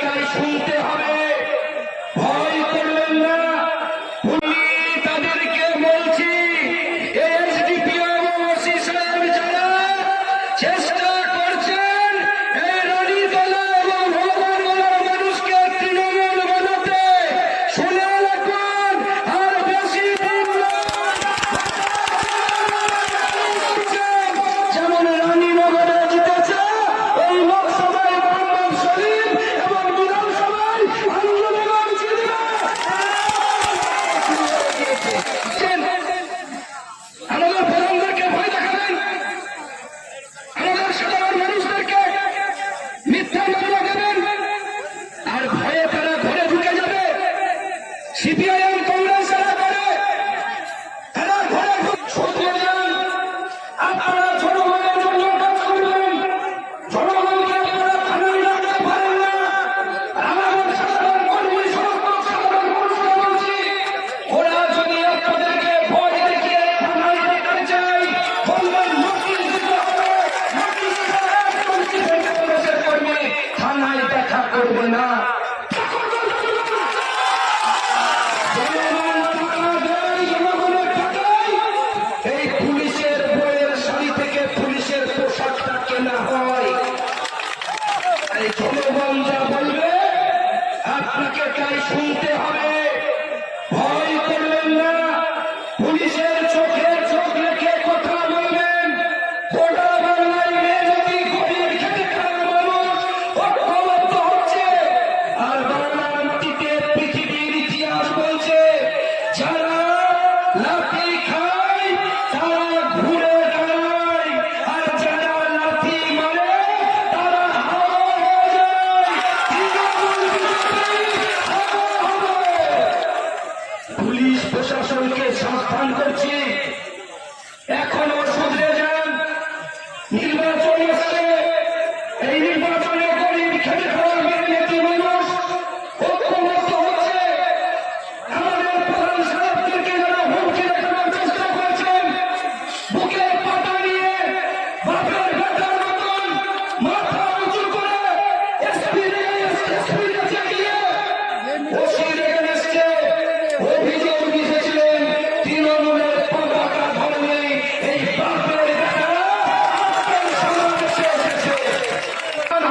তাই শুনতে হবে, ভয় করবেন না। তাদেরকে বলছি, এসডিপিও এবং ওসি সাহেব যারা চেষ্টা করছেন এই রানীতলা এবং ভগবানগোলার মানুষকে তৃণমূল বানাতে, শুনে রাখুন আর বেশি দিন যেমন রানীনগরে জিতেছে এই লোকসভায় মোহাম্মদ শরীফ এবং বিধানসভায় আন্দোলন জিতবে। আমাদের প্রধানদেরকে ভয় দেখাবেন, আমাদের সাধারণ মানুষদেরকে মিথ্যা মামলা দেবেন, আর ভয়ে তারা ঘরে ঢুকে যাবে। সিপিআইএম কংগ্রেস এরা করে, তারা ঘরে ঢুকে যান। আপনারা জনগণের জন্য কাজ করবেন, জনগণকে আপনারা থানায় রাখতে পারেন না। আমাদের সাধারণ কর্মী সমস্ত সাধারণ মানুষকে বলছি, ওরা যদি আপনাদেরকে ভয় দেখিয়ে থানায় রাখতে চায়, বলবেন নোটিশ দিতে হবে। নোটিশ দিলে একদম কংগ্রেসের কর্মী থানায় দেখা করবে না। জনগণ টাকা দেয়, জনগণের টাকায় এই পুলিশের বইয়ের শাড়ি থেকে পুলিশের পোশাকটা কেনা হয়। এই জনগণ যা বলবে আপনাকে তাই শুনতে হবে, ভয় করবেন না। পুলিশের চোখে চোখ রেখে কথা বলবেন। গোটা বাংলায় মেজরি গরিব খেটে খাওয়া মানুষ ঐক্যবদ্ধ হচ্ছে, আর বাংলার মাটিতে পৃথিবীর ইতিহাস বলছে যারা লাঠি খায় তারা ঘুরে দাঁড়ায়, আর যারা লাঠি মারে তারা হাওয়া হয়ে যায়। তৃণমূল বিজেপি হাওয়া হবে। পুলিশ প্রশাসনকে সাবধান করছি, এখনো শুধরে যান। নির্বাচন আসছে, এই নির্বাচনে গরিব খেটে খাওয়া মেহনতি মানুষ ঐক্যবদ্ধ হচ্ছে। আমাদের প্রধান সাহেবদেরকে যারা হুমকি দেখানোর চেষ্টা করছেন, বুকে পাটা নিয়ে বাপের বেটার মতন মাথা উঁচু করে এসপির কাছে গিয়ে ওসির এগেনস্টে অভিযোগ দিয়েছিলেন, তৃণমূলের পতাকা ধরনে এই বাপের বেটারা আজকের সমাবেশে এসেছে।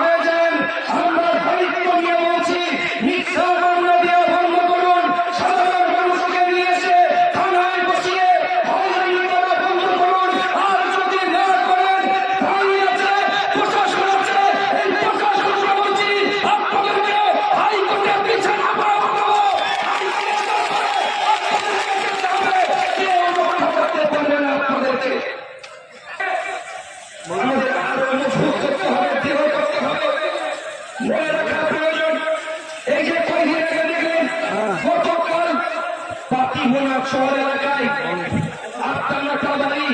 হয়ে যান, আমরা দায়িত্ব নিয়ে বলছি, মিথ্যা মামলা দেওয়া বন্ধ করুন। সাধারণ মানুষকে নিয়ে এসে থানায় বসিয়ে হয়রানি করা বন্ধ করুন। আর যদি না করেন, আইন আছে, প্রশাসন আছে, এই প্রশাসনকে বলছি আপনাদেরকে হাইকোর্টের বিছানা পাঠাবো। কেউ রক্ষা করতে পারবে না আপনাদেরকে। আমাদের আরো মজবুত করতে হবে, দৃঢ় করতে হবে, মনে রাখা প্রয়োজন। এই যে কয়েকদিন আগে দেখলেন গতকাল পাতিমোনা শহর এলাকায় 8টা 9টা বাড়ি